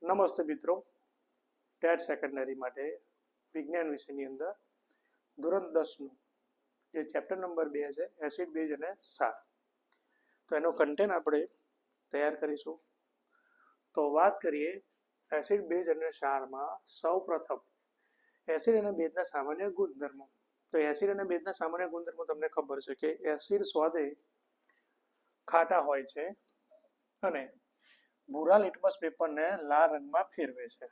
નમસ્તે મિત્રો, TET secondary માટે વિજ્ઞાન વિષયની અંદર ધોરણ 10નું જે ચેપ્ટર નંબર 2 છે એસિડ બેઝ અને ક્ષાર, તો એનો કન્ટેન્ટ આપણે તૈયાર કરીશું. તો વાત કરીએ એસિડ બેઝ અને ક્ષારમાં સૌપ્રથમ એસિડ અને બેઝના સામાન્ય ગુણધર્મો. તો એસિડ અને બેઝના સામાન્ય ગુણધર્મો તમને ખબર છે કે એસિડ સ્વાદે ખાટા હોય છે અને ભૂરા લિટમસ પેપરને લાલ રંગમાં ફેરવે છે.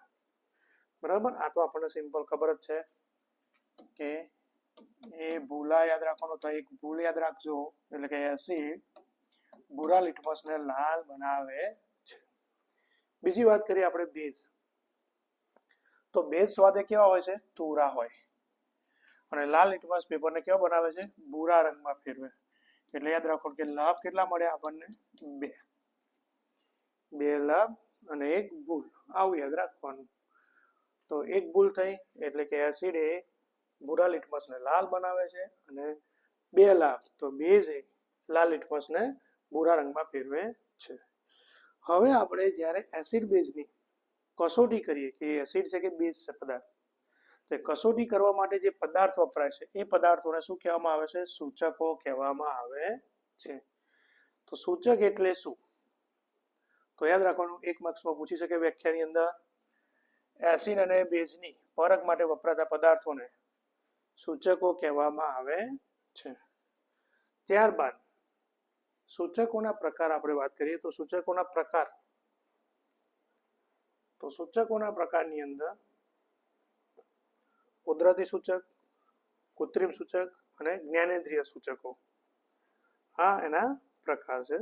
બરાબર, આ તો આપણને સિમ્પલ ખબર જ છે કે એ ભૂલા યાદ રાખવાનો, તો એક ભૂલ યાદ રાખજો, એટલે કે એસિડ ભૂરા લિટમસને લાલ બનાવે છે. બીજી વાત કરીએ આપણે બેઝ. તો બેઝ સ્વાદે કેવા હોય છે? તુરા હોય. અને લાલ લિટમસ પેપરને કેવા બનાવે છે? ભૂરા રંગમાં ફેરવે. એટલે યાદ રાખો કે લાભ કેટલા મળ્યા આપણને? 2 લાભ અને 1 ભૂલ, આવું યાદ રાખવાનું. તો 1 ભૂલ થઈ એટલે કે એસિડ એ ભૂરા લિટમસને લાલ બનાવે છે, અને 2 લાભ તો બેઝ એ લાલ લિટમસને ભૂરા રંગમાં ફેરવે છે. હવે આપણે જ્યારે એસિડ બેઝની કસોટી કરીએ કે એસિડ છે કે બેઝ છે પદાર્થ, તો કસોટી કરવા માટે જે પદાર્થ વપરાય છે એ પદાર્થોને શું કહેવામાં આવે છે? સૂચકો કહેવામાં આવે છે. તો સૂચક એટલે શું? તો યાદ રાખવાનું, 1 માર્ક્સમાં પૂછી શકે વ્યાખ્યાની અંદર, એસિડ અને બેઝની પરખ માટે વપરાતા પદાર્થોને સૂચકો કહેવામાં આવે છે. ત્યારબાદ સૂચકોના પ્રકાર આપણે વાત કરીએ તો સૂચકોના પ્રકારની અંદર કુદરતી સૂચક, કૃત્રિમ સૂચક અને જ્ઞાનેન્દ્રિય સૂચકો, આ એના પ્રકાર છે.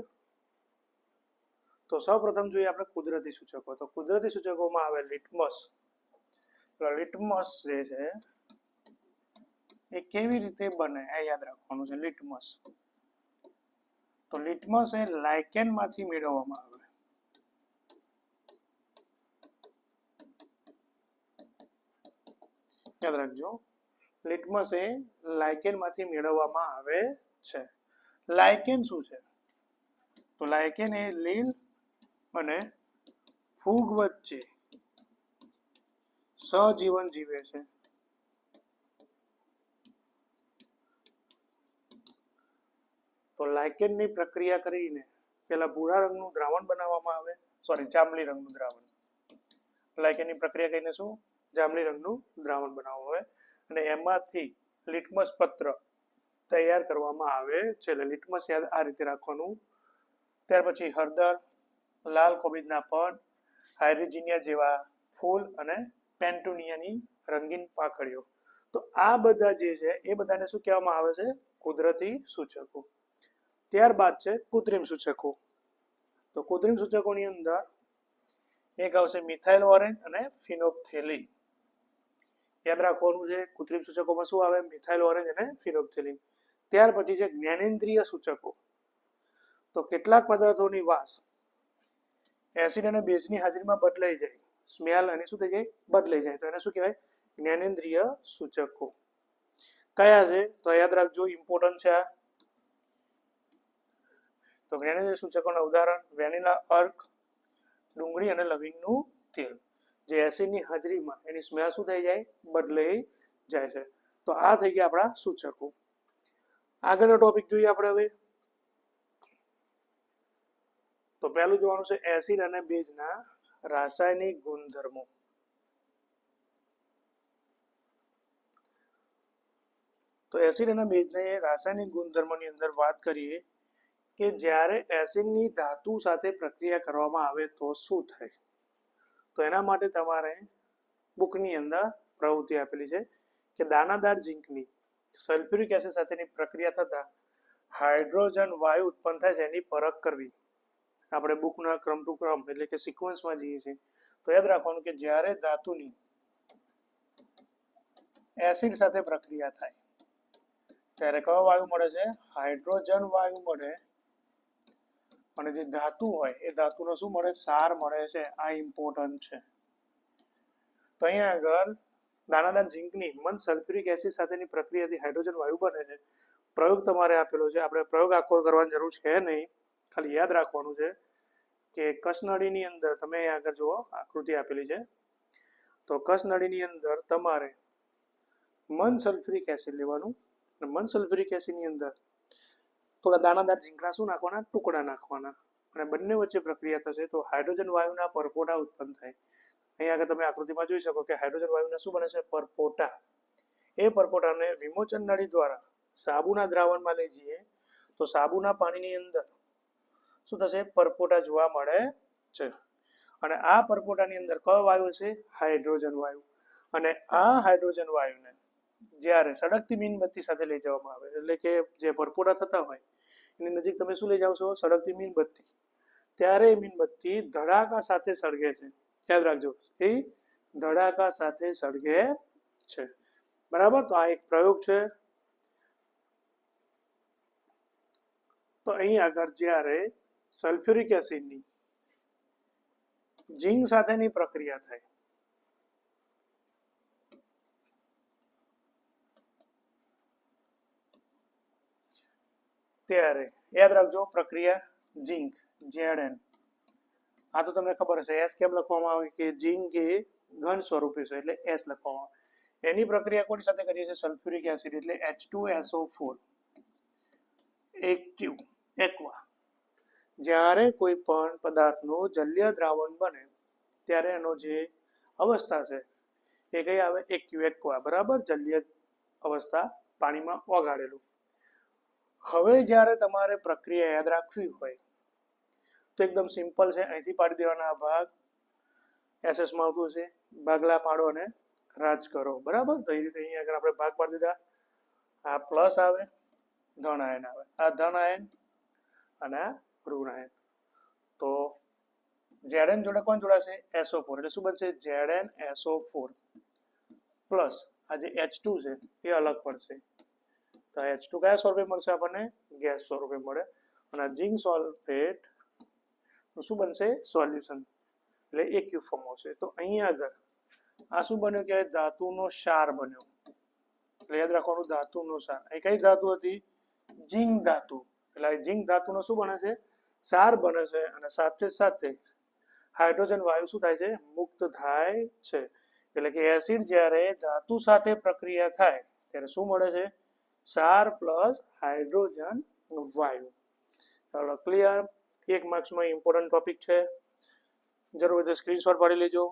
તો સૌપ્રથમ જોઈએ આપણે કુદરતી સૂચકો. તો કુદરતી સૂચકોમાં આવે લિટમસ. લિટમસ જે છે એ કેવી રીતે બને એ યાદ રાખવાનું છે. લિટમસ, તો લિટમસ એ લાઇકેનમાંથી મેળવવામાં આવે. યાદ રાખજો, લિટમસ એ લાઇકેનમાંથી મેળવવામાં આવે છે. લાઇકેન શું છે? તો લાઇકેન એ લીલ અને ફૂગ વચ્ચે સહજીવન જીવે છે. તો લાઇકેનની પ્રક્રિયા કરીને પેલા ભૂરા રંગનું દ્રાવણ બનાવવામાં આવે, જાંબલી રંગનું દ્રાવણ. લાઇકેનની પ્રક્રિયા કરીને શું? જાંબલી રંગનું દ્રાવણ બનાવવામાં આવે, અને એમાંથી લિટમસ પત્ર તૈયાર કરવામાં આવે છે. એટલે લિટમસ યાદ આ રીતે રાખવાનું. ત્યાર પછી હળદર, લાલ કોબીજના પડ, હાઇડ્રોજીનિયા જેવા ફૂલ અને પેન્ટુનિયાની રંગીન પાંખડીઓ. તો આ બધા જે છે એ બધાને શું કહેવામાં આવે છે? કુદરતી સૂચકો. ત્યારબાદ છે કૃત્રિમ સૂચકો. તો કૃત્રિમ સૂચકોની અંદર એક આવશે મિથાઇલ ઓરેન્જ અને ફિનોપ્થેલિન. યાદ રાખવાનું છે, કૃત્રિમ સૂચકોમાં શું આવે? મિથાઇલ ઓરેન્જ અને ફિનોપ્થેલિન. ત્યાર પછી છે જ્ઞાનેન્દ્રિય સૂચકો. તો કેટલાક પદાર્થોની વાસ એસિડ અને બેઝની હાજરીમાં બદલાઈ જાય, સ્મેલ અને શું થઈ જાય? બદલાઈ જાય, તો એને શું કહેવાય? જ્ઞાનેન્દ્રિય સૂચકો. કયા છે? તો યાદ રાખજો, ઇમ્પોર્ટન્ટ છે આ. તો જ્ઞાનેન્દ્રિય સૂચકોના ઉદાહરણ વેનીલા અર્ક, ડુંગળી અને લવિંગનું તેલ. જે એસિડની હાજરીમાં એની સ્મેલ શું થઈ જાય? બદલાઈ જાય છે. તો આ થઈ ગયા આપણા સૂચકો. આગળનો ટોપિક જોઈએ આપણે હવે. તો પહેલું જોવાનું છે એસિડ અને બેઝના રાસાયણિક ગુણધર્મો. તો એસિડ અને બેઝના રાસાયણિક ગુણધર્મોની અંદર વાત કરીએ કે જ્યારે એસિડની ધાતુ સાથે પ્રક્રિયા કરવામાં આવે તો શું થાય? તો એના માટે તમારે બુકની અંદર પ્રવૃત્તિ આપેલી છે કે દાણાદાર ઝીંકની સલ્ફ્યુરિક એસિડ સાથેની પ્રક્રિયા થતાં હાઇડ્રોજન વાયુ ઉત્પન્ન થાય છે, એની પરખ કરવી. આપણે બુકના ક્રમ ટુ ક્રમ એટલે કે સિક્વન્સમાં જઈએ છીએ. તો યાદ રાખવાનું કે જ્યારે ધાતુની એસિડ સાથે પ્રક્રિયા થાય ત્યારે કયો વાયુ મળે છે? હાઇડ્રોજન વાયુ મળે. અને જે ધાતુ હોય એ ધાતુનો શું મળે? ક્ષાર મળે છે. આ ઇમ્પોર્ટન્ટ છે. તો અહીંયા આગળ દાણાદાર ઝીંકની સલ્ફ્યુરિક એસિડ સાથેની પ્રક્રિયાથી હાઇડ્રોજન વાયુ બને છે. પ્રયોગ તમારે આપેલો છે, આપણે પ્રયોગ આખો કરવાની જરૂર છે નહીં, ખાલી યાદ રાખવાનું છે કે કસનળીની અંદર તમે આગળ જુઓ આકૃતિ આપેલી છે, તો કસનળીની અંદર તમારે મન સલ્ફ્યુરિક એસિડ લેવાનું અને મન સલ્ફ્યુરિક એસિડની અંદર થોડા દાણાદાર ઝીંકના શું નાખવાના, ટુકડા નાખવાના અને બંને વચ્ચે પ્રક્રિયા થશે તો હાઇડ્રોજન વાયુના પરપોટા ઉત્પન્ન થાય. અહીંયા આગળ તમે આકૃતિમાં જોઈ શકો કે હાઇડ્રોજન વાયુના શું બને છે, પરપોટા. એ પરપોટાને વિમોચન નળી દ્વારા સાબુના દ્રાવણમાં લઈ જઈએ તો સાબુના પાણીની અંદર શું થશે, પરપોટા જોવા મળે છે. અને આ પરપોટાની અંદર કયો વાયુ છે, હાઇડ્રોજન વાયુ. અને આ હાઇડ્રોજન વાયુને જ્યારે સળગતી મીણબત્તી સાથે લઈ જવામાં આવે, એટલે કે જે પરપોટા થતા હોય એની નજીક તમે શું લઈ જાઓ છો, સળગતી મીણબત્તી, ત્યારે એ મીણબત્તી ધડાકા સાથે સળગે છે. યાદ રાખજો, એ ધડાકા સાથે સળગે છે. બરાબર, તો આ એક પ્રયોગ છે. તો અહીં આગળ જ્યારે સલ્ફ્યુરિક એસિડની ઝીંક સાથેની પ્રક્રિયા થાય ત્યારે યાદ રાખજો પ્રક્રિયા ઝીંક Zn. આ તો તમને ખબર હશે, એસ કેમ લખવામાં આવે કે ઝીંક એ ઘન સ્વરૂપે છે એટલે એસ લખવામાં આવે. એની પ્રક્રિયા કોની સાથે કરીએ છીએ, સલ્ફ્યુરિક એસિડ એટલે H2SO4 એક્વા. જ્યારે કોઈ પણ પદાર્થનું જલીય દ્રાવણ બને ત્યારે એનો જે અવસ્થા છે એ કઈ આવે, એક્વા. બરાબર, જલીય અવસ્થા, પાણીમાં ઓગાળેલું. હવે જ્યારે તમારે પ્રક્રિયા યાદ રાખવી હોય તો એકદમ સિમ્પલ છે. અહીંથી પાડી દેવાના આ ભાગ, એસએસમાં આવતું છે, ભાગલા પાડો અને રાજ કરો. બરાબર, તો એ રીતે અહીંયા આગળ આપણે ભાગ પાડી દીધા. આ પ્લસ આવે, ધન આયન આવે, આ ધન આયન અને આ ઋણ આયન. તો Zn જોડે કોણ જોડાશે, SO4, એટલે શું બનશે, ZnSO4 પ્લસ આ જે H2 છે એ અલગ પડશે. તો H2 કયા સ્વરૂપે મળશે આપણને, ગેસ સ્વરૂપે મળે. અને ઝીંક સલ્ફેટ શું બનશે, સોલ્યુશન, એટલે એક્યુ ફોર્મ આવશે. તો અહીંયા આગળ આ શું બન્યું કે ધાતુનો ક્ષાર બન્યો. એટલે યાદ રાખવાનું, ધાતુનો ક્ષાર. એ કઈ ધાતુ હતી, ઝીંક ધાતુ. એટલે ઝીંક ધાતુનો શું બને છે, ક્ષાર બને છે. અને સાથે સાથે હાઇડ્રોજન વાયુ શું થાય છે, મુક્ત થાય છે. એટલે કે એસિડ જ્યારે ધાતુ સાથે પ્રક્રિયા થાય ત્યારે શું મળે છે, ક્ષાર પ્લસ હાઇડ્રોજન વાયુ. ચાલો ક્લિયર. એક માર્ક્સમાં ઇમ્પોર્ટન્ટ ટોપિક છે, જરૂર હોય તો સ્ક્રીનશોટ પાડી લેજો.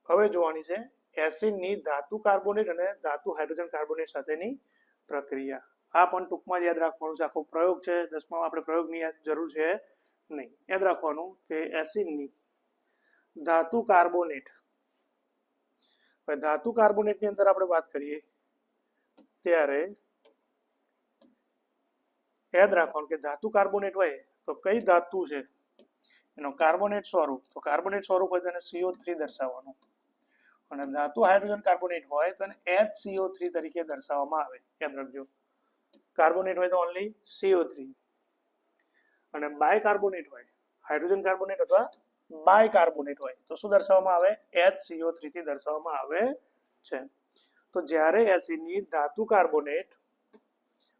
હવે જોવાની છે એસિડની ધાતુ કાર્બોનેટ અને ધાતુ હાઇડ્રોજન કાર્બોનેટ સાથેની પ્રક્રિયા. આ પણ ટૂંકમાં યાદ રાખવાનું છે, આખો પ્રયોગ છે. 10માં આપણે પ્રયોગની જરૂર છે નહીં. યાદ રાખવાનું કે એસિડની ધાતુ કાર્બોનેટ, ધાતુ કાર્બોનેટની અંદર આપણે વાત કરીએ ત્યારે યાદ રાખવાનું કે ધાતુ કાર્બોનેટ હોય તો કઈ ધાતુ છે એનો કાર્બોનેટ સ્વરૂપ, તો કાર્બોનેટ સ્વરૂપ હોય તો એને CO3 દર્શાવવાનું. અને ધાતુ હાઇડ્રોજન કાર્બોનેટ હોય તો એને HCO3 તરીકે દર્શાવવામાં આવે. યાદ રાખજો, કાર્બોનેટ હોય તો ઓનલી CO3, અને બાયકાર્બોનેટ હોય, હાઇડ્રોજન કાર્બોનેટ અથવા બાયકાર્બોનેટ હોય તો શું દર્શાવવામાં આવે, HCO3 થી દર્શાવવામાં આવે છે. તો જ્યારે એસિડની ધાતુ કાર્બોનેટ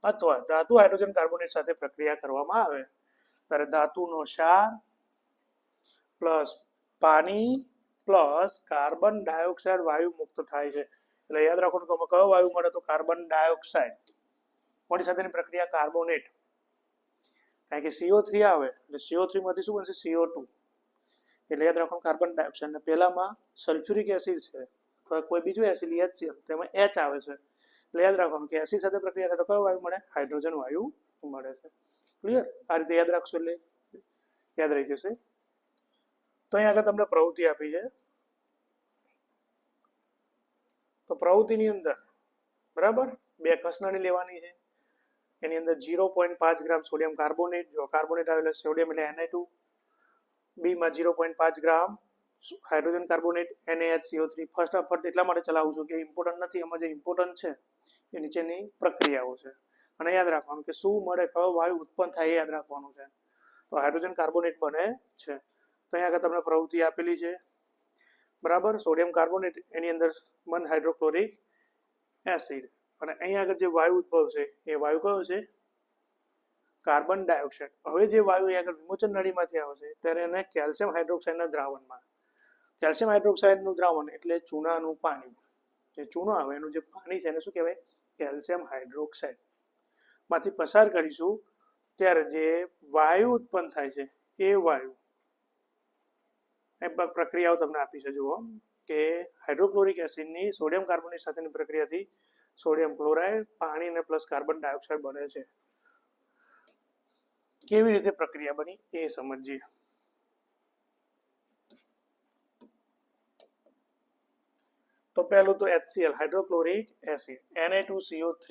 અથવા ધાતુ હાઇડ્રોજન કાર્બોનેટ સાથે પ્રક્રિયા કરવામાં આવે ત્યારે ધાતુનો ક્ષાર પ્લસ પાણી પ્લસ કાર્બન ડાયોક્સાઇડ વાયુ મુક્ત થાય છે. એટલે યાદ રાખવાનું તો કયો વાયુ મળે, તો કાર્બન ડાયોક્સાઇડ. કોની સાથેની પ્રક્રિયા, કાર્બોનેટ. કારણ કે CO3 આવે એટલે CO3 માંથી શું બનશે, CO2. એટલે યાદ રાખવાનું કાર્બન ડાયોક્સાઇડ. ને પહેલામાં સલ્ફ્યુરિક એસિડ છે અથવા કોઈ બીજું એસિડ HCl, તેમાં H આવે છે. એટલે યાદ રાખવાનું કે એસિડ સાથે પ્રક્રિયા થાય તો કયો વાયુ મળે, હાઇડ્રોજન વાયુ મળે છે. ક્લિયર. આ રીતે યાદ રાખશો એટલે યાદ રહી જશે. તો અહીં આગળ તમને પ્રવૃત્તિ આપી છે. તો પ્રવૃત્તિની અંદર બરાબર 2 કસનળી લેવાની છે. એની અંદર 0.5 ગ્રામ સોડિયમ કાર્બોનેટ, જો કાર્બોનેટ આવે એટલે સોડિયમ એટલે Na2, બી માં 0.5 ગ્રામ હાઇડ્રોજન કાર્બોનેટ NaHCO3. ફર્સ્ટ એટલા માટે ચલાવું છું કે ઇમ્પોર્ટન્ટ નથી, એમાં જે ઇમ્પોર્ટન્ટ છે એ નીચેની પ્રક્રિયાઓ છે. અને યાદ રાખવાનું કે શું મળે, કયો વાયુ ઉત્પન્ન થાય એ યાદ રાખવાનું છે. તો હાઇડ્રોજન કાર્બોનેટ બને છે. તો અહીંયા આગળ તમને પ્રવૃત્તિ આપેલી છે બરાબર. સોડિયમ કાર્બોનેટ, એની અંદર મન હાઇડ્રોક્લોરિક એસિડ, અને અહીંયા આગળ જે વાયુ ઉદ્ભવ છે એ વાયુ કયો છે, કાર્બન ડાયોક્સાઇડ. હવે જે વાયુ આગળ વિમોચન નળીમાંથી આવશે ત્યારે એને કેલ્શિયમ હાઇડ્રોક્સાઇડના દ્રાવણમાં, કેલ્શિયમ હાઇડ્રોક્સાઇડનું દ્રાવણ એટલે ચૂનાનું પાણી, જે ચૂનો આવે એનું જે પાણી છે એને શું કહેવાય? કેલ્શિયમ હાઇડ્રોક્સાઇડ માંથી પસાર કરીશું ત્યારે જે વાયુ ઉત્પન્ન થાય છે એ વાયુ પ્રક્રિયાઓ તમને આપી છે. જુઓ કે હાઇડ્રોક્લોરિક એસિડની સોડિયમ કાર્બોનેટ સાથેની પ્રક્રિયાથી સોડિયમ ક્લોરાઇડ પાણી અને પ્લસ કાર્બન ડાયોક્સાઇડ બને છે. કેવી રીતે પ્રક્રિયા બની એ સમજીએ. તો પહેલું તો HCl હાઇડ્રોક્લોરિક એસિડ, Na2CO3,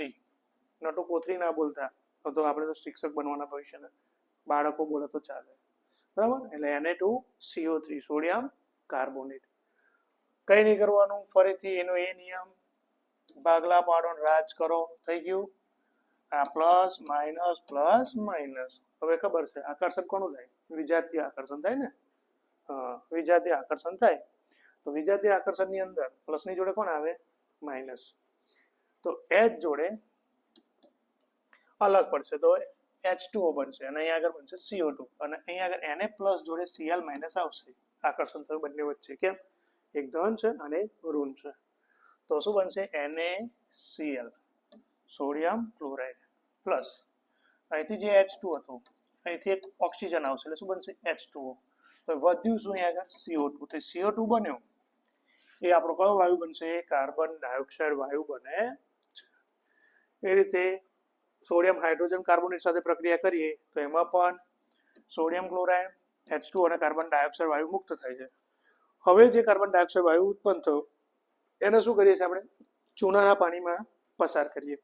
નટુ કોથળી ના બોલતા, તો આપણે તો શિક્ષક બનવાના ભવિષ્યના, બાળકો બોલે તો ચાલે, બરાબર? એટલે Na2CO3 સોડિયમ કાર્બોનેટ. કઈ નહીં કરવાનું, ફરીથી એનો એ નિયમ, ભાગલા પાડો રાજ કરો, થઈ ગયું. આ પ્લસ માઇનસ. હવે ખબર છે આકર્ષણ કોનું થાય? વિજાતીય આકર્ષણ થાય ને. હા, વિજાતીય આકર્ષણ થાય. તો વિજાતીય આકર્ષણની અંદર પ્લસની જોડે કોણ આવે? માઇનસ. તો H જોડે અલગ પડશે તો H2O બનશે અને અહીંયા આગળ બનશે CO2 અને અહીંયા આગળ Na પ્લસ જોડે Cl માઇનસ આવશે. આકર્ષણ થયું બંને વચ્ચે. કેમ? એક ધન છે અને એક ઋણ છે. તો શું બનશે? NaCl સોડિયમ ક્લોરાઇડ પ્લસ અહીંથી જે H2 હતું અહીંથી એક ઓક્સિજન આવશે એટલે શું બનશે? H2O. તો વધ્યું શું અહીંયા આગળ? CO2. તો CO2 બન્યો એ આપણો કયો વાયુ બનશે? કાર્બન ડાયોક્સાઇડ વાયુ બને છે. એ રીતે સોડિયમ હાઇડ્રોજન કાર્બોનેટ સાથે પ્રક્રિયા કરીએ તો એમાં પણ સોડિયમ ક્લોરાઇડ, H2 અને કાર્બન ડાયોક્સાઇડ વાયુ મુક્ત થાય છે. હવે જે કાર્બન ડાયોક્સાઇડ વાયુ ઉત્પન્ન થયો એને શું કરીએ છીએ આપણે? ચૂનાના પાણીમાં પસાર કરીએ.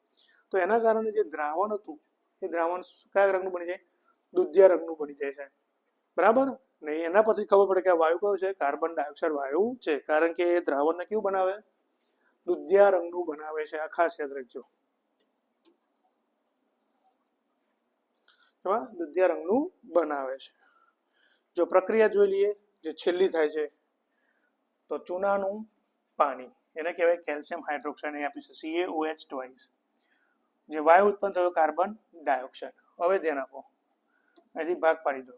તો એના કારણે જે દ્રાવણ હતું એ દ્રાવણ કયા રંગનું બની જાય? દુધિયા રંગનું બની જાય છે, બરાબર ને? એના પછી ખબર પડે કે આ વાયુ કયો છે? કાર્બન ડાયોક્સાઇડ વાયુ છે, કારણ કે એ દ્રાવણને કેવું બનાવે? દુધિયા રંગનું બનાવે છે. આ ખાસ યાદ રાખજો. દુધિયા રંગનું બનાવે છે. જો પ્રક્રિયા જોઈ લઈએ જે છેલ્લી થાય છે તો ચૂનાનું પાણી એને કહેવાય કેલ્શિયમ હાઇડ્રોક્સાઇડ, અહીં આપી છે CaOH ટ્વાઇસ. જે વાયુ ઉત્પન્ન થયો કાર્બન ડાયોક્સાઇડ. હવે ધ્યાન આપો, અહીંથી ભાગ પાડી દો,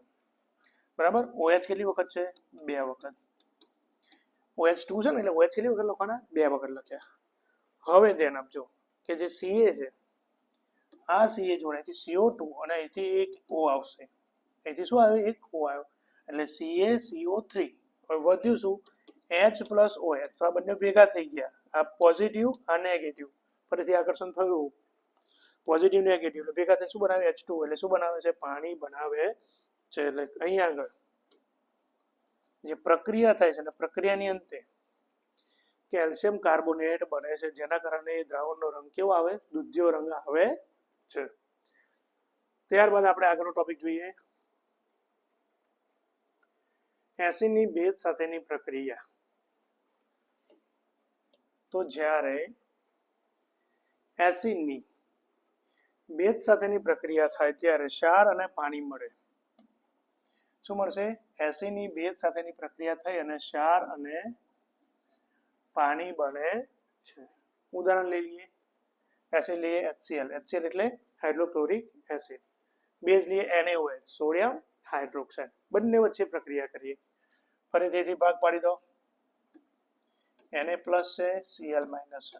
બરાબર? OH કેટલી વખત છે? 2 વખત. OH2 છે ને એટલે OH કેટલી વખત લખવાના? 2 વખત લખ્યા. હવે ધ્યાન આપજો કે જે Ca છે આ Ca જોડે અહીંથી CO2 અને અહીંથી એક O આવશે. અહીંથી શું આવ્યો? એક O આવ્યો એટલે CaCO3. હવે વધ્યું શું? H plus OH. તો આ બંને ભેગા થઈ ગયા. આ પોઝિટિવ આ નેગેટિવ. ફરીથી આકર્ષણ થયું, પોઝિટિવ નેગેટિવ એટલે ભેગા થઈને શું બનાવે? H2. એટલે શું બનાવે છે? પાણી બનાવે છે. એટલે અહીંયા આગળ જે પ્રક્રિયા થાય છે અને પ્રક્રિયાની અંતે કેલ્શિયમ કાર્બોનેટ બને છે, જેના કારણે દ્રાવણનો રંગ કેવો આવે? દૂધિયો રંગ આવે છે. ત્યારબાદ આપણે આગળનો ટોપિક જોઈએ, એસિડની ભેજ સાથેની પ્રક્રિયા. તો જ્યારે એસિડની ભેજ સાથેની પ્રક્રિયા થાય ત્યારે ક્ષાર અને પાણી મળે. શું મળશે? એસિડની ભેજ સાથેની પ્રક્રિયા થઈ અને ક્ષાર અને પાણી બને છે. ઉદાહરણ લઈ લઈએ. એસિડ લઈએ HCl. HCl એટલે હાઇડ્રોક્લોરિક એસિડ. બેઝ લઈએ NaOH સોડિયમ હાઇડ્રોક્સાઇડ. બંને વચ્ચે પ્રક્રિયા કરીએ. ફરીથી ભાગ પાડી દો. Na પ્લસ છે, Cl માઇનસ છે.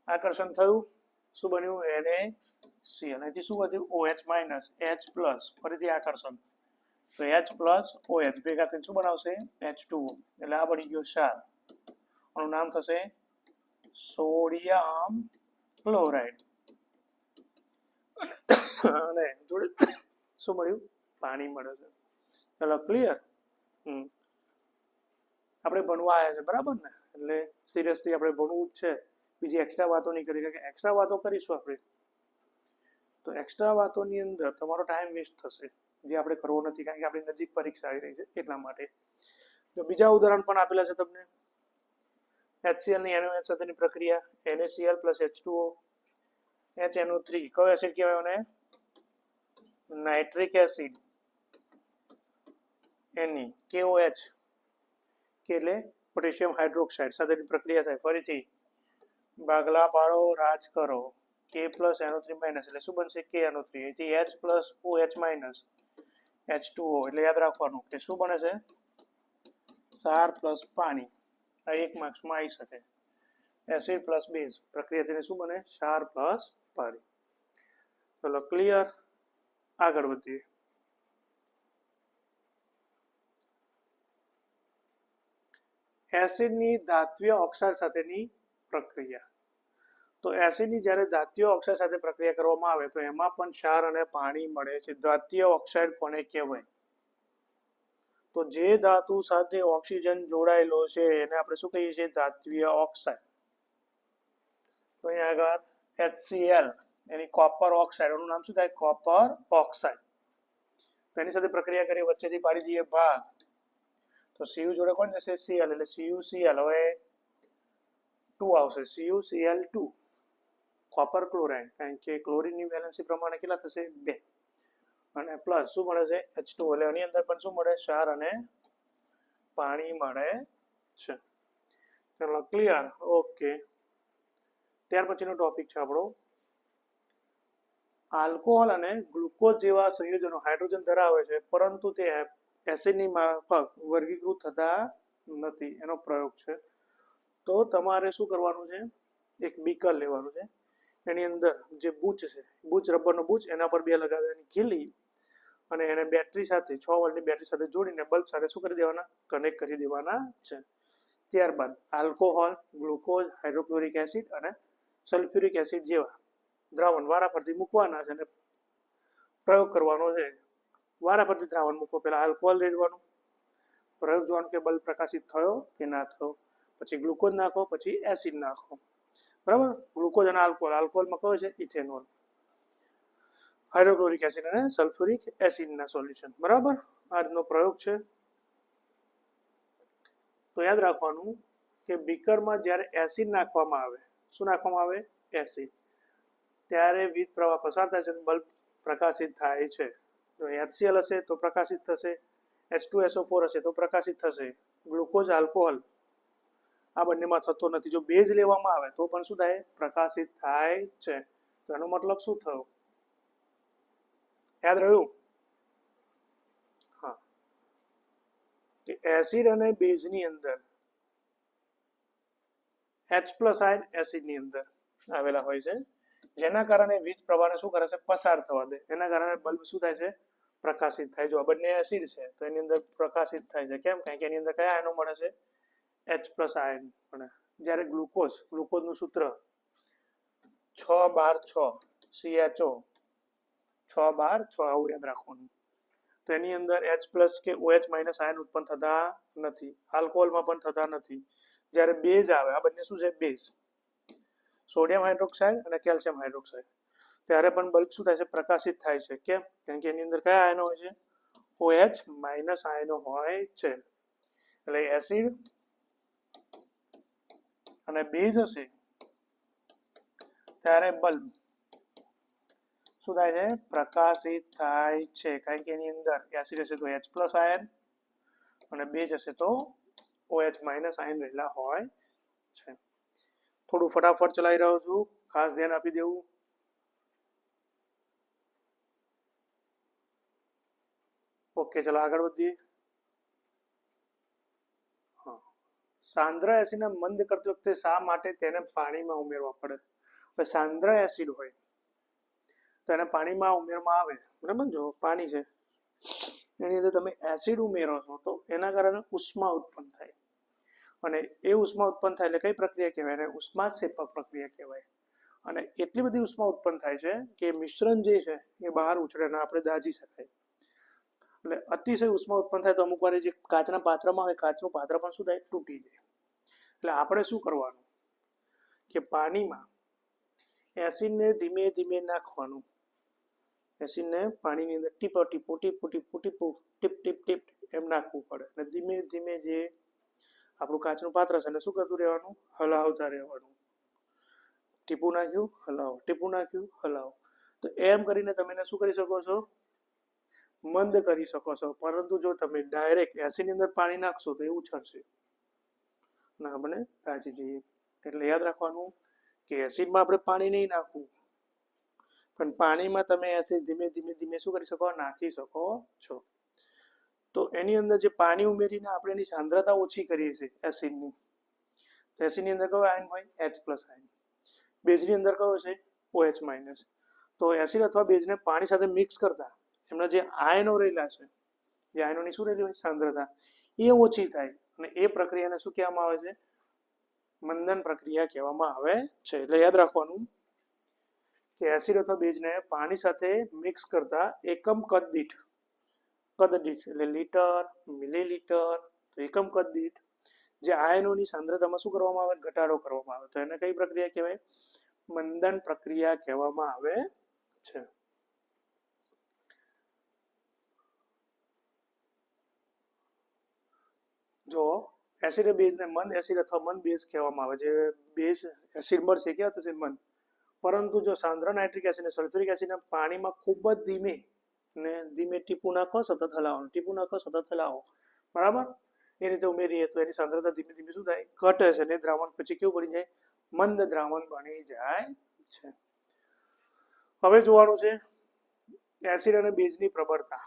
આકર્ષણ થયું, શું બન્યું? NaCl. અહીંથી શું વધ્યું? OH માઇનસ, H પ્લસ, ફરીથી આકર્ષણ તો H પ્લસ OH ભેગા થઈને શું બનાવશે? H2O. એટલે આ બની ગયો ક્ષાર. આનું નામ થશે સોડિયમ ક્લોરાઇડ. અને જોડે શું મળ્યું? પાણી મળે છે. ચલો ક્લિયર? આપણે ભણવા આવ્યા છે, બરાબર ને? એટલે સિરિયસલી આપણે ભણવું જ છે. બીજી એક્સ્ટ્રા વાતો નહીં કરી, કે એક્સ્ટ્રા વાતો કરીશું આપણે તો એક્સ્ટ્રા વાતોની અંદર તમારો ટાઈમ વેસ્ટ થશે, જે આપણે કરવો નથી, કારણ કે આપણી નજીક પરીક્ષા આવી રહી છે એટલા માટે. તો બીજા ઉદાહરણ પણ આપેલા છે તમને. HCl ની NaOH સાથેની પ્રક્રિયા, NaCl પ્લસ H2O HNO3. કયો એસિડ કહેવાય? અને નાઇટ્રિક એસિડ એની KOH કે એટલે પોટેશિયમ હાઇડ્રોક્સાઇડ સાથેની પ્રક્રિયા થાય. ફરીથી ભાગલા પાડો રાજ કરો. K પ્લસ NO3 માઇનસ એટલે શું બનશે KNO3 અહીંથી H plus OH minus H2O એટલે યાદ રાખવાનું કે શું બને છે ક્ષાર પ્લસ પાણી આ 1 માર્ક્સમાં આવી શકે એસિડ પ્લસ બેઝ પ્રક્રિયા થઈને શું બને ક્ષાર પ્લસ પાણી ચલો ક્લિયર આગળ વધીએ એસિડની ધાત્વિય ઓક્સાઇડ સાથેની પ્રક્રિયા તો એસિડની જ્યારે ધાત્વિય ઓક્સાઇડ સાથે પ્રક્રિયા કરવામાં આવે તો એમાં પણ ક્ષાર અને પાણી મળે છે ધાત્વિય ઓક્સાઇડ કોને કહેવાય તો જે ધાતુ સાથે ઓક્સિજન જોડાયેલો છે એને આપણે શું કહીએ છીએ ધાત્વિય ઓક્સાઇડ તો અહીંયા આગળ HCl એની કોપર ઓક્સાઇડ એનું નામ શું થાય કોપર ઓક્સાઇડ તો એની સાથે પ્રક્રિયા કરી વચ્ચેથી પાડી દઈએ ભાગ તો Cu જોડે કોણ જશે Cl એટલે CuCl હવે 2 આવશે CuCl2 કોપર ક્લોરાઇડ કારણ કે ક્લોરીનની વેલેન્સી પ્રમાણે કેટલા થશે 2 અને પ્લસ શું મળે છે H2 એટલે એની અંદર પણ શું મળે ક્ષાર અને પાણી મળે છે ચલો ક્લિયર ઓકે ત્યાર પછીનો ટોપિક છે આપણો આલ્કોહોલ અને ગ્લુકોઝ જેવા સંયોજનો હાઇડ્રોજન ધરાવે છે પરંતુ તે એસિડની માફક વર્ગીકૃત થતા નથી એનો પ્રયોગ છે તો તમારે શું કરવાનું છે એક બીકર લેવાનું છે એની અંદર જે બૂચ છે બૂચ રબરનો બૂચ એના પર 2 લગાવવાની ખીલી અને એને બેટરી સાથે 6 વોલ્ટની બેટરી સાથે જોડીને બલ્બ સાથે શું કરી દેવાના કનેક્ટ કરી દેવાના છે ત્યારબાદ આલ્કોહોલ ગ્લુકોઝ હાઇડ્રોક્લોરિક એસિડ અને સલ્ફ્યુરિક એસિડ જેવા દ્રાવણ વારાફરતી મૂકવાના છે અને પ્રયોગ કરવાનો છે વારાફરતી દ્રાવણ મૂકો પહેલા આલ્કોહોલ રેડવાનું પ્રયોગ જોવાનું કે બલ્બ પ્રકાશિત થયો કે ના થયો પછી ગ્લુકોઝ નાખો પછી એસિડ નાખો બરાબર ગ્લુકોઝ અને આલ્કોહોલમાં કયો છે ઇથેનોલ હાઇડ્રોક્લોરિક એસિડ અને સલ્ફ્યુરિક એસિડના સોલ્યુશન બરાબર આજનો પ્રયોગ છે તો યાદ રાખવાનું કે બીકરમાં જ્યારે એસિડ નાખવામાં આવે શું નાખવામાં આવે એસિડ ત્યારે વીજ પ્રવાહ પસાર થાય છે બલ્બ પ્રકાશિત થાય છે જો HCl હશે તો પ્રકાશિત થશે H2SO4 હશે તો પ્રકાશિત થશે ગ્લુકોઝ આલ્કોહોલ આ બંનેમાં થતો નથી જો બેઝ લેવામાં આવે તો પણ શું થાય પ્રકાશિત થાય છે તો એનો મતલબ શું થયો યાદ રહ્યું હા કે એસિડ અને બેઝની અંદર H+ આયન એસિડની અંદર આવેલા હોય છે જેના કારણે વીજ પ્રવાહને શું કરે છે પસાર થવા દે એના કારણે બલ્બ શું થાય છે પ્રકાશિત થાય જો આ બંને એસિડ છે તો એની અંદર પ્રકાશિત થાય છે કેમ કારણ કે એની અંદર કયા આયનો મળે છે H+ આયન મળે જ્યારે ગ્લુકોઝનું સૂત્ર 6 12 6 CHO 6 12 6 આવું યાદ રાખવાનું તો એની અંદર H+ કે OH- આયન ઉત્પન્ન થતા નથી આલ્કોહોલમાં પણ થતા નથી જ્યારે બેઝ આવે આ બંને શું છે બેઝ સોડિયમ હાઇડ્રોક્સાઇડ અને કેલ્શિયમ હાઇડ્રોક્સાઇડ ત્યારે પણ બલ્બ શું થાય છે પ્રકાશિત થાય છે કેમ કારણ કે એની અંદર કયા આયનો હોય છે OH- આયનો હોય છે એટલે એસિડ અને બેઝ હશે ત્યારે બલ્બ શું થાય છે પ્રકાશિત થાય છે કારણ કે એની અંદર એસિડ હશે તો H+ આયન અને બેઝ હશે તો OH- આયન રહેલા હોય છે થોડું ફટાફટ ચલાવી રહ્યો છું ખાસ ધ્યાન આપી દેવું ઓકે ચલો આગળ વધીએ હા સાંદ્ર એસિડને મંદ કરતી વખતે શા માટે તેને પાણીમાં ઉમેરવા પડે હવે સાંદ્ર એસિડ હોય તો એને પાણીમાં ઉમેરવામાં આવે બરાબર જો પાણી છે એની અંદર તમે એસિડ ઉમેરો છો તો એના કારણે ઉષ્મા ઉત્પન્ન થાય અને એ ઉષ્મા ઉત્પન્ન થાય એટલે કઈ પ્રક્રિયા કહેવાય એને ઉષ્માક્ષેપક પ્રક્રિયા કહેવાય અને એટલી બધી ઉષ્મા ઉત્પન્ન થાય છે કે મિશ્રણ જે છે એ બહાર ઉછળે અને આપણે દાજી શકાય એટલે અતિશય ઉષ્મા ઉત્પન્ન થાય તો અમુક વાર જે કાચના પાત્રમાં હોય કાચનું પાત્ર પણ શું થાય તૂટી જાય એટલે આપણે શું કરવાનું કે પાણીમાં એસિડને ધીમે ધીમે નાખવાનું એસિડને પાણીની અંદર ટીપો ટીપો ટીપો ટીપો ટીપો ટીપ ટીપ ટીપ એમ નાખવું પડે અને ધીમે ધીમે જે આપણું કાચનું પાત્ર છે એને શું કરતું રહેવાનું હલાવતા રહેવાનું ટીપું નાખ્યું હલાવો ટીપું નાખ્યું હલાવો તો એમ કરીને તમે એને શું કરી શકો છો મંદ કરી શકો છો પરંતુ જો તમે ડાયરેક્ટ એસિડની અંદર પાણી નાખશો તો એવું છડશે ના આપણે દાજી જઈએ એટલે યાદ રાખવાનું કે એસિડમાં આપણે પાણી નહીં નાખવું પણ પાણીમાં તમે એસિડ ધીમે ધીમે ધીમે શું કરી શકો, નાખી શકો છો. તો એની અંદર જે પાણી ઉમેરીને આપણે એની સાંદ્રતા ઓછી કરીએ છીએ એસિડની. એસિડની અંદર કયો આયન હોય? H+ ion. બેઝની અંદર કયો છે? OH-. તો એસિડ અથવા બેઝને પાણી સાથે મિક્સ કરતા એમના જે આયનો રહેલા છે, જે આયનોની શું રહેલી હોય? સાંદ્રતા એ ઓછી થાય અને એ પ્રક્રિયાને શું કહેવામાં આવે છે? મંદન પ્રક્રિયા કહેવામાં આવે છે. એટલે યાદ રાખવાનું કે એસિડ અથવા બેઝને પાણી સાથે મિક્સ કરતા એકમ કદ દીઠ એટલે લીટર, મિલીલીટર, તો એકમ કદ દીઠ જે આયનોની સાંદ્રતામાં શું કરવામાં આવે? ઘટાડો કરવામાં આવે. તો એને કઈ પ્રક્રિયા કહેવાય? મંદન પ્રક્રિયા કહેવામાં આવે છે. જો એસિડ બેઝને મંદ એસિડ અથવા મંદ બેઝ કહેવામાં આવે. જે બેઝ એસિડ મળશે કેવા થશે? મંદ. પરંતુ જો સાંદ્ર નાઇટ્રિક એસિડ અને સલ્ફ્યુરિક એસિડને પાણીમાં ખૂબ જ ધીમે ટીપું નાખો, સતત હલાવો, ટીપું નાખો, સતત હલાવો, બરાબર? એ રીતે ઉમેરીએ તો એની સાંદ્રતા ધીમે ધીમે શું થાય? ઘટે છે અને દ્રાવણ પછી કેવું બની જાય? મંદ દ્રાવણ બની જાય છે. હવે જોવાનું છે એસિડ અને બેઝની પ્રબળતા.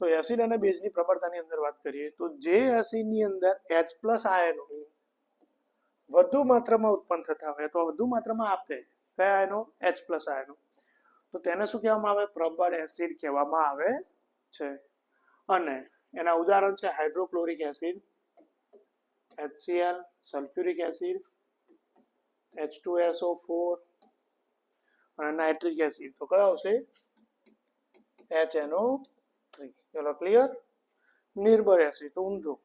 તો એસિડ અને બેઝની પ્રબળતાની અંદર વાત કરીએ તો જે એસિડની અંદર H+ આયનો વધુ માત્રામાં ઉત્પન્ન થતા હોય અથવા વધુ માત્રામાં આપે, કયા આયનો? H+ આયનો, તો તેને શું કહેવામાં આવે? પ્રબળ એસિડ કહેવામાં આવે છે. અને એના ઉદાહરણ છે hydrochloric acid, HCl, sulphuric acid, H2SO4 અને નાઇટ્રિક એસિડ. તો કયો આવશે? HNO3. ચલો ક્લિયર? નિર્બળ એસિડ તો ઊંધું.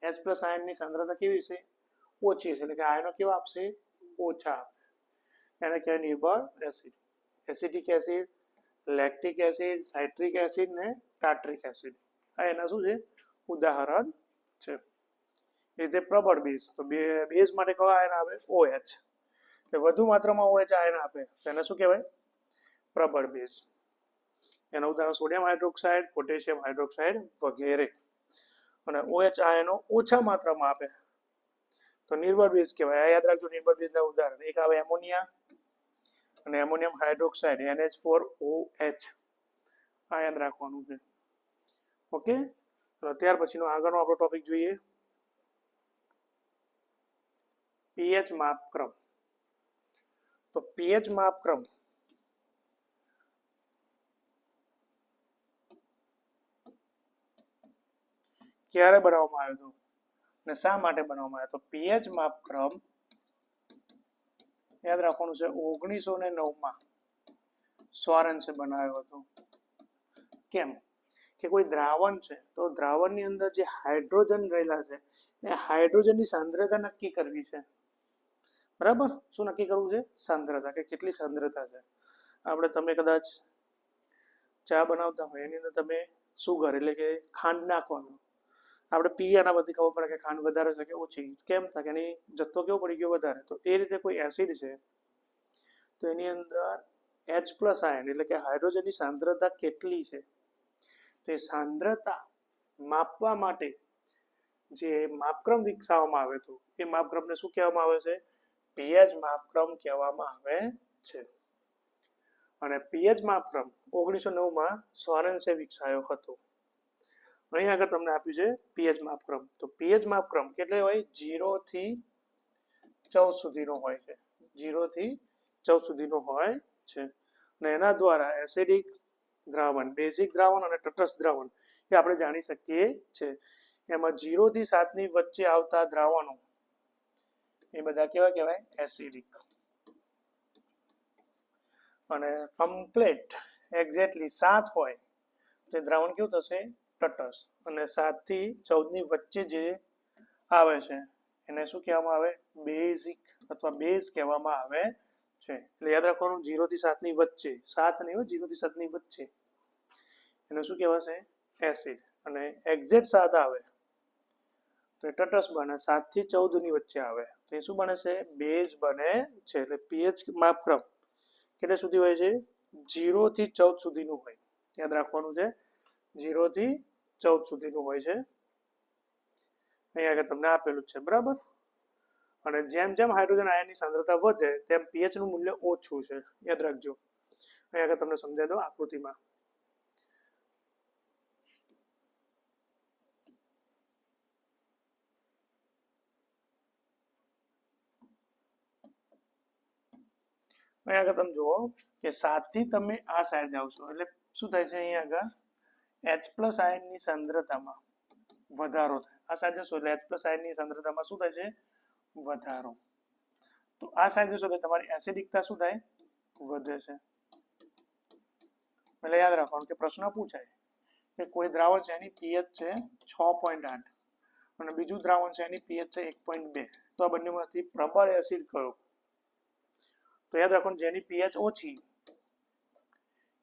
H+ આયનની સાંદ્રતા કેવી છે? ઓછી છે. એટલે કે આયનો કેવા આપશે? ઓછા. એને કહેવાય નિર્બળ acid. Acetic acid, lactic acid, citric acid ને ટાર્ટ્રિક એસિડ, આ એના શું છે? ઉદાહરણ છે. એ રીતે પ્રબળ બેઝ, તો બેઝ માટે કયો આયન આવે? OH. એટલે વધુ માત્રામાં OH આયન આપે તેને શું કહેવાય? પ્રબળ બેઝ. એના ઉદાહરણ સોડિયમ હાઇડ્રોક્સાઇડ, પોટેશિયમ હાઇડ્રોક્સાઇડ વગેરે. અને OH આયનો ઓછા માત્રામાં આપે તો નિર્બળ બેઝ કહેવાય. આ યાદ રાખજો નિર્બળ બેઝના ઉદાહરણ. એક આવે એમોનિયા અને એમોનિયમ હાઇડ્રોક્સાઇડ NH4OH. આ યાદ રાખવાનું છે. ઓકે, તો ત્યાર પછીનો આગળનો આપણો ટોપિક જોઈએ pH માપક્રમ. તો pH માપક્રમ ક્યારે બનાવવામાં આવ્યો હતો અને શા માટે બનાવવામાં આવ્યો? તો pH માપક્રમ યાદ રાખવાનું છે 1909 સોરેન્સે બનાવ્યો હતો. કેમ? કે કોઈ દ્રાવણ છે તો દ્રાવણની અંદર જે હાઇડ્રોજન રહેલા છે એ હાઇડ્રોજનની સાંદ્રતા નક્કી કરવી છે, બરાબર? શું નક્કી કરવું છે? સાંદ્રતા, કે કેટલી સાંદ્રતા છે. આપણે તમે કદાચ ચા બનાવતા હોય એની અંદર તમે સુગર એટલે કે ખાંડ નાખવાનું, આપણે પીએ એના પરથી ખબર પડે કે ખાંડ વધારે છે કે ઓછી. કેમ? થાય કે એની જથ્થો કેવો પડી ગયો? વધારે. તો એ રીતે કોઈ એસિડ છે તો એની અંદર H+ આયન એટલે કે હાઇડ્રોજનની સાંદ્રતા કેટલી છે, તો એ સાંદ્રતા માપવા માટે જે માપક્રમ વિકસાવવામાં આવ્યો હતો એ માપક્રમને શું કહેવામાં આવે છે? pH માપક્રમ કહેવામાં આવે છે. અને pH માપક્રમ 1909 સોરેન્સે વિકસાવ્યો હતો. અહીં આગળ તમને આપ્યું છે pH માપક્રમ. તો pH માપક્રમ કેટલે હોય? 0 થી 14 સુધીનો હોય છે. 0 થી 14 સુધીનો હોય છે. અને એના દ્વારા એસિડિક દ્રાવણ, બેઝિક દ્રાવણ અને તટસ્થ દ્રાવણ એ આપણે જાણી શકીએ છીએ. એમાં 0 થી 7 ની વચ્ચે આવતા દ્રાવણો એ બધા કેવા કહેવાય? એસિડિક. અને કમ્પ્લેટ એક્ઝેક્ટલી 7 હોય તો દ્રાવણ કેવું થશે? તટસ્થ. અને 7 થી 14 ની વચ્ચે જે આવે છે એને શું કહેવામાં આવે? બેઝિક અથવા બેઝ કહેવામાં આવે છે. એટલે યાદ રાખવાનું 0 થી 7 ની વચ્ચે, 7 નહીં, 0 થી 7 ની વચ્ચે એને શું કહેવાશે? એસિડ. અને એક્ઝેક્ટ 7 આવે તો એ તટસ્થ બને. 7 થી 14 ની વચ્ચે આવે તો એ શું બને છે? બેઝ બને છે. એટલે pH માપક્રમ કેટલે સુધી હોય છે? 0 થી 14 સુધીનું હોય. યાદ રાખવાનું છે 0 થી 14 સુધીનું હોય છે. અહીંયા આગળ તમને આપેલું છે, બરાબર. અને જેમ જેમ હાઇડ્રોજન આયનની સાંદ્રતા વધે તેમ pH નું મૂલ્ય ઓછું છે, યાદ રાખજો. અહીંયા આગળ તમને સમજાવી દો આકૃતિમાં. અહીંયા આગળ તમે જુઓ કે 7 થી તમે આ સાઈડ જાવ છો એટલે શું થાય છે, અહીંયા આગળ H+ આયનની સાંદ્રતામાં વધારો થાય. આ સાઈડ જશો એટલે H+ આયનની સાંદ્રતામાં શું થાય છે, વધારો. તો આ સાઈડ જશો એટલે તમારી એસિડિકતા શું થાય, વધે છે. એટલે યાદ રાખવાનું કે પ્રશ્ન પૂછાય કે કોઈ દ્રાવણ છે એની pH છે 6.8 અને બીજું દ્રાવણ છે એની pH છે 1.2, તો આ બંનેમાંથી પ્રબળ એસિડ કયો? તો યાદ રાખવાનું જેની pH ઓછી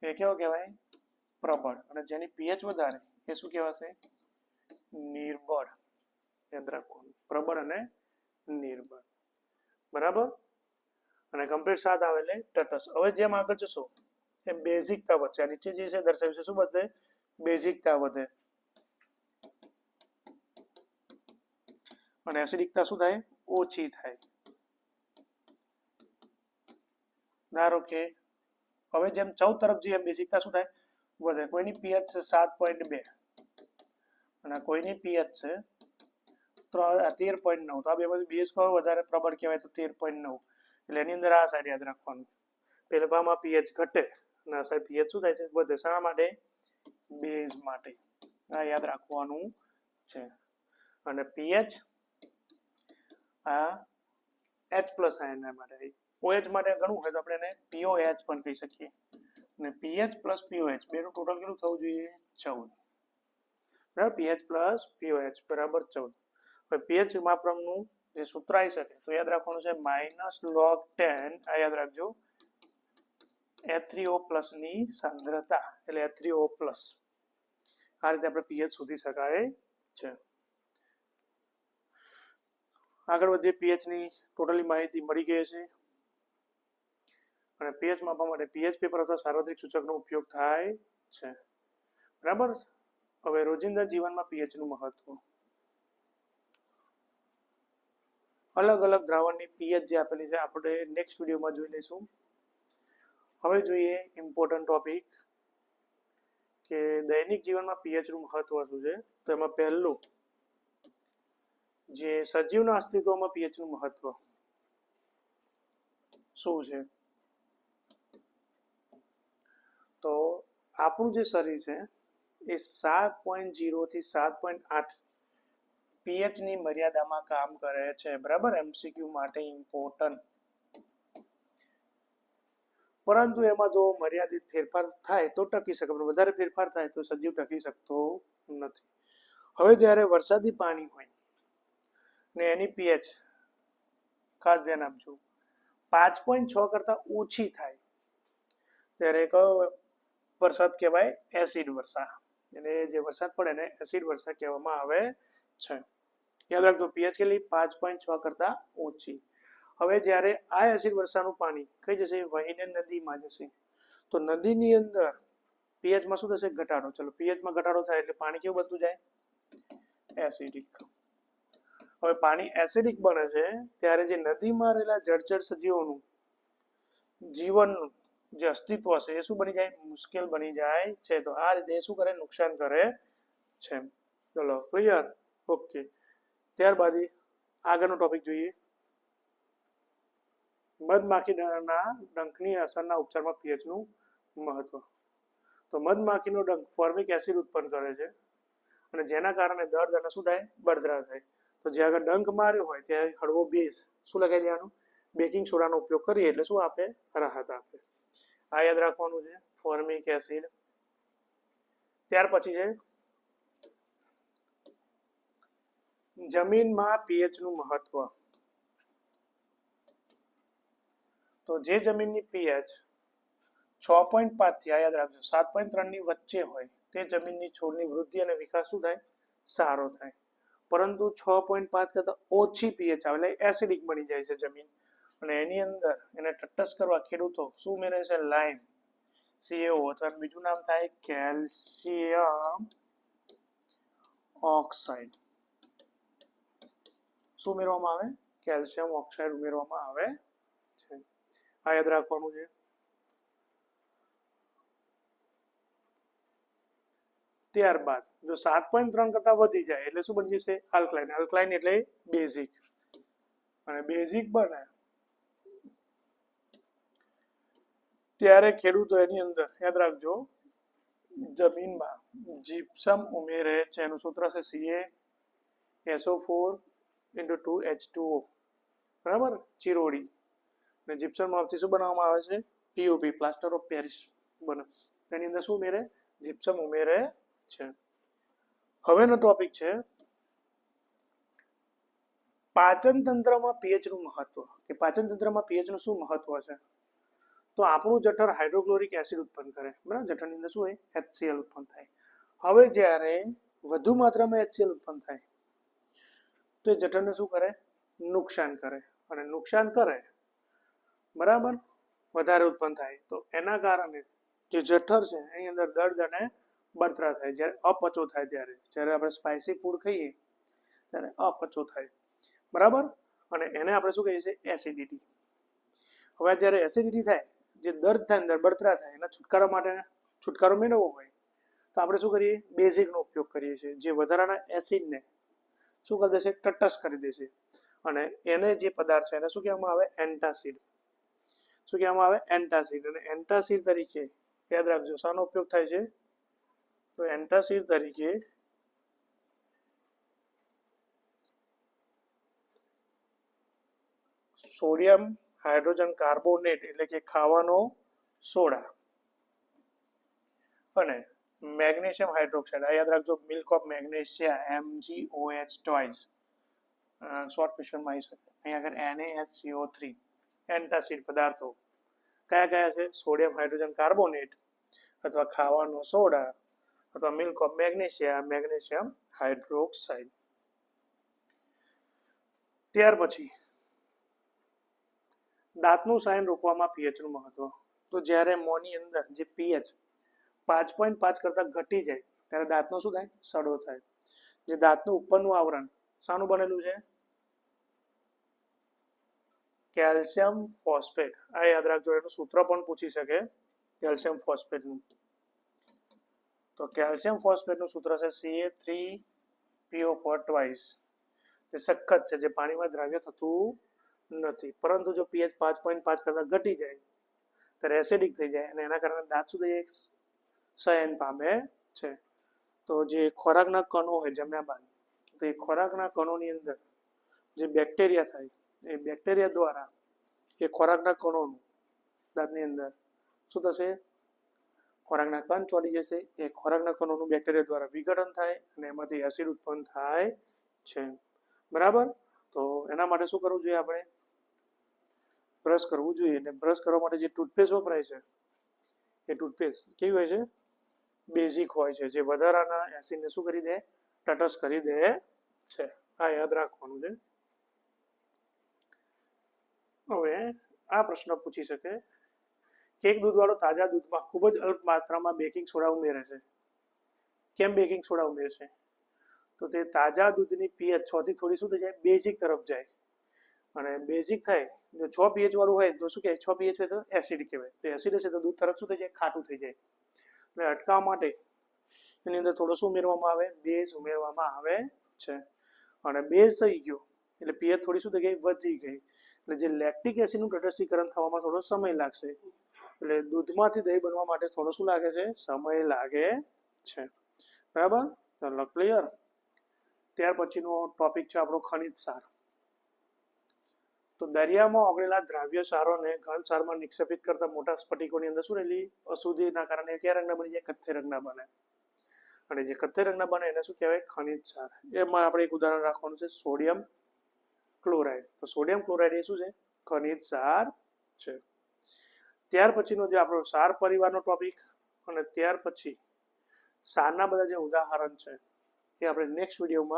એ કેવો કહેવાય, પ્રબળ, અને જેની pH વધારે એ શું કહેવાશે, નિર્બળ. યાદ રાખવાનું પ્રબળ અને નિર્બળ, બરાબર. અને કમ્પ્લીટ 7 આવે એટલે તટસ્થ. હવે જેમ આગળ જશો એમ બેઝિકતા વધશે. આ નીચે જે છે દર્શાવ્યું છે શું વધે, બેઝિકતા વધે. અને એસિડિકતા શું થાય, ઓછી થાય. ધારો કે હવે જેમ 14 તરફ જઈએ બેઝિકતા શું થાય, વધે. કોઈની pH છે 7.2 અને કોઈની pH છે 13.9, તો આ બેમાંથી બેઝ કયો વધારે પ્રબળ કહેવાય, તો 13.9. એટલે એની અંદર આ સાઈડ યાદ રાખવાનું, પેલામાં pH ઘટે અને આ સાઈડ pH શું થાય છે, વધે. શા માટે, બેઝ માટે. આ યાદ રાખવાનું છે. અને pH આ H+ આયન માટે, OH માટે ઘણું હોય તો આપણે એને POH પણ કહી શકીએ. અને pH પ્લસ POH બેનું ટોટલ કેટલું થવું જોઈએ, 14, બરાબર. pH પ્લસ POH બરાબર 14. હવે pH માપનનું જે સૂત્ર આવી શકે તો યાદ રાખવાનું છે -log10. આ યાદ રાખજો, H3O+ ની સાંદ્રતા એટલે H3O+. આ રીતે આપણે pH શોધી શકાય છે. આગળ વધીએ. pH ની ટોટલી માહિતી મળી ગઈ છે. અને pH માપવા માટે pH પેપર અથવા સાર્વત્રિક સૂચકનો ઉપયોગ થાય છે, બરાબર. હવે રોજિંદા જીવનમાં pH નું મહત્વ. અલગ અલગ દ્રાવણની pH જે આપેલી છે આપણે નેક્સ્ટ વિડીયોમાં જોઈ લઈશું. હવે જોઈએ ઇમ્પોર્ટન્ટ ટોપિક કે દૈનિક જીવનમાં pH નું મહત્વ શું છે. તો એમાં પહેલું જે સજીવના અસ્તિત્વમાં pH નું મહત્વ શું છે. તો આપણું જે શરીર છે એ 7.0 થી 7.8 pH ની મર્યાદામાં કામ કરે છે, બરાબર. MCQ માટે ઇમ્પોર્ટન્ટ. પરંતુ એમાં જો મર્યાદિત ફેરફાર થાય તો ટકી શકે, પણ વધારે ફેરફાર થાય તો સજીવ ટકી શકતો નથી. હવે જ્યારે વરસાદી પાણી હોય ને એની pH ખાસ ધ્યાન આપજો 5.6 કરતા ઓછી થાય ત્યારે કયો વરસાદ કહેવાય, એસિડ વર્ષા. એટલે જે વરસાદ પડે ને એસિડ વર્ષા કહેવામાં આવે છે. યાદ રાખજો pH કેટલી, 5.6 કરતા ઓછી. હવે જ્યારે આ એસિડ વર્ષાનું પાણી કઈ જશે, વહીને નદીમાં જશે. તો નદીની અંદર pH માં શું થશે, ઘટાડો. ચલો pH માં ઘટાડો થાય એટલે પાણી કેવું બનતું જાય, એસિડિક. હવે પાણી એસિડિક બને છે ત્યારે જે નદીમાં રહેલા જળચર સજીવોનું જીવનનું જે અસ્તિત્વ છે એ શું બની જાય, મુશ્કેલ બની જાય છે. તો આ રીતે શું કરે, નુકસાન કરે છે. ચલો ક્લિયર, ઓકે. ત્યારબાદ આગળનો ટોપિક જોઈએ, મધમાખીના ડંખની અસરના ઉપચારમાં pH નું મહત્વ. તો મધમાખીનો ડંખ ફોર્મિક એસિડ ઉત્પન્ન કરે છે અને જેના કારણે દર્દ અને શું થાય, બળતરા થાય. તો જે આગળ ડંખ માર્યો હોય ત્યાં હળવો બેઝ શું લગાવી દેવાનું, બેકિંગ સોડાનો ઉપયોગ કરીએ એટલે શું આપે, રાહત આપે. આ યાદ રાખવાનું છે, ફોર્મિક એસિડ. ત્યાર પછી છે જમીનમાં pH નું મહત્વ. તો જે જમીનની pH 6.5 થી યાદ રાખજો 7.3 ની વચ્ચે હોય તે જમીનની છોડની વૃદ્ધિ અને વિકાસ શું થાય, સારો થાય. પરંતુ 6.5 કરતા ઓછી pH આવે એટલે એસિડિક બની જાય છે જમીન. અને એની અંદર એને તટસ્થ કરવા ખેડૂતો શું ઉમેરે છે, લાઇમ, CaO અથવા બીજું નામ થાય કેલ્શિયમ ઓક્સાઇડ. શું ઉમેરવામાં આવે? કેલ્શિયમ ઓક્સાઇડ ઉમેરવામાં આવે છે. આ યાદ રાખવાનું છે. ત્યારબાદ જો 7.3 કરતા વધી જાય એટલે શું બની જશે? આલ્કલાઇન. આલ્કલાઇન એટલે બેઝિક, અને બેઝિક બને ત્યારે ખેડૂતો એની અંદર યાદ રાખજો જમીનમાં જીપ્સમ ઉમેરે છે. એનું સૂત્ર છે CaSO4 × 2H2O, બરાબર, ચિરોડી. અને જીપ્સમમાંથી શું બનાવવામાં આવે છે? POP, પ્લાસ્ટર ઓફ પેરિસ બને. એની અંદર શું ઉમેરે? જીપ્સમ ઉમેરે છે. હવેનો ટોપિક છે પાચન તંત્રમાં pH નું મહત્વ. કે પાચન તંત્રમાં pH નું શું મહત્વ છે? તો આપણું જઠર હાઇડ્રોક્લોરિક એસિડ ઉત્પન્ન કરે, બરાબર. જઠરની અંદર શું હોય? HCl ઉત્પન્ન થાય. હવે જ્યારે વધુ માત્રામાં HCl ઉત્પન્ન થાય તો એ જઠરને શું કરે? નુકસાન કરે. અને નુકસાન કરે, બરાબર, વધારે ઉત્પન્ન થાય તો એના કારણે જે જઠર છે એની અંદર દર્દ અને બળતરા થાય. જ્યારે અપચો થાય ત્યારે, જ્યારે આપણે સ્પાઇસી ફૂડ ખાઈએ ત્યારે અપચો થાય, બરાબર. અને એને આપણે શું કહીએ છીએ? એસિડિટી. હવે જ્યારે એસિડિટી થાય, જે દર્દ થાય, અંદર બળતરા થાય, એના છુટકારા માટે છુટકારો મેળવવો હોય તો આપણે શું કરીએ? બેઝિકનો ઉપયોગ કરીએ છીએ, જે વધારાના એસિડને શું કરી દેશે? તટસ્થ કરી દેશે. અને એને જે પદાર્થ છે એને શું કહેવામાં આવે? એન્ટાસિડ. શું કહેવામાં આવે? એન્ટાસિડ. અને એન્ટાસિડ તરીકે યાદ રાખજો શાનો ઉપયોગ થાય છે? તો એન્ટાસિડ તરીકે સોડિયમ હાઇડ્રોજન કાર્બોનેટ એટલે કે ખાવાનો સોડા અને મેગ્નેશિયમ હાઇડ્રોક્સાઇડ, આ યાદ રાખજો, milk of magnesia, MgOH twice, short ક્વેશ્ચનમાં આવી શકે. અહીંયા આગળ NaHCO3 એન્ટાસિડ પદાર્થો કયા કયા છે? સોડિયમ હાઇડ્રોજન કાર્બોનેટ અથવા ખાવાનો સોડા અથવા milk of magnesia, magnesium hydroxide. ત્યાર પછી દાંતનું શાયન રોકવામાં pH નું મહત્વ. તો જ્યારે મોંની અંદર જે pH 5.5 કરતા ઘટી જાય ત્યારે દાંતનો શું થાય? સડો થાય. જે દાંતનું ઉપરનું આવરણ શાનું બનેલું છે? Calcium phosphate. આ યાદ રાખજો, એનું સૂત્ર પણ પૂછી શકે કેલ્શિયમ ફોસ્ફેટનું. તો કેલ્શિયમ ફોસ્ફેટનું સૂત્ર છે Ca3PO4 ટ્વાઇસ. જે સખત છે, જે પાણીમાં દ્રાવ્ય થતું નથી. પરંતુ જો pH 5.5 કરતા ઘટી જાય ત્યારે એસિડિક થઈ જાય અને એના કારણે દાંત શું થઈ જાય? શયન પામે છે. તો જે ખોરાકના કણો હોય જમ્યા બાદ, તો એ ખોરાકના કણોની અંદર જે બેક્ટેરિયા થાય, એ બેક્ટેરિયા દ્વારા એ ખોરાકના કણોનું દાંતની અંદર શું થશે? ખોરાકના કણ ચોટી જશે. એ ખોરાકના કણોનું બેક્ટેરિયા દ્વારા વિઘટન થાય અને એમાંથી એસિડ ઉત્પન્ન થાય છે, બરાબર. તો એના માટે શું કરવું જોઈએ? આપણે બ્રશ કરવું જોઈએ. અને બ્રશ કરવા માટે જે ટૂથપેસ્ટ વપરાય છે એ ટૂથપેસ્ટ કેવી હોય છે? બેઝિક હોય છે, જે વધારાના એસિડને શું કરી દે? તટસ્થ કરી દે છે. આ યાદ રાખવાનું છે. હવે આ પ્રશ્ન પૂછી શકે કે એક દૂધવાળો તાજા દૂધમાં ખૂબ જ અલ્પ માત્રામાં બેકિંગ સોડા ઉમેરે છે. કેમ બેકિંગ સોડા ઉમેરશે? તો તે તાજા દૂધની pH 6 થી થોડી શું થઈ જાય? બેઝિક તરફ જાય. અને બેઝિક થાય, જો 6 pH વાળું હોય તો શું કહેવાય? 6 pH હોય તો એસિડ કહેવાય. તો એસિડ હશે તો દૂધ તરફ શું થઈ જાય? ખાટું થઈ જાય. એટલે અટકાવવા માટે એની અંદર થોડો શું ઉમેરવામાં આવે? બેઝ ઉમેરવામાં આવે છે. અને બેઝ થઈ ગયો એટલે pH થોડી શું થઈ ગઈ? વધી ગઈ. એટલે જે લેક્ટિક એસિડનું તટસ્થીકરણ થવામાં થોડો સમય લાગશે. એટલે દૂધમાંથી દહીં બનવા માટે થોડો શું લાગે છે? સમય લાગે છે, બરાબર. ચાલો, ક્લિયર. ત્યાર પછીનો ટોપિક છે આપણો ખનિજ સાર. તો દરિયામાં ઓગળેલા દ્રાવ્ય સારોને ઘન સારમાં નિક્ષેપિત કરતા મોટા સ્ફટિકોની અંદર શું રહેલી? અશુદ્ધિના કારણે કયા રંગના બની જાય? કથ્થઈ રંગના બને. અને જે કથ્થઈ રંગના બને એને શું કહેવાય? ખનિજ સાર. એમાં આપણે એક ઉદાહરણ રાખવાનું છે સોડિયમ ક્લોરાઇડ. તો સોડિયમ ક્લોરાઇડ એ શું છે? ખનિજ સાર છે. ત્યાર પછીનો જે આપણો સાર પરિવારનો ટોપિક, અને ત્યાર પછી સારના બધા જે ઉદાહરણ છે એ આપણે નેક્સ્ટ વિડીયોમાં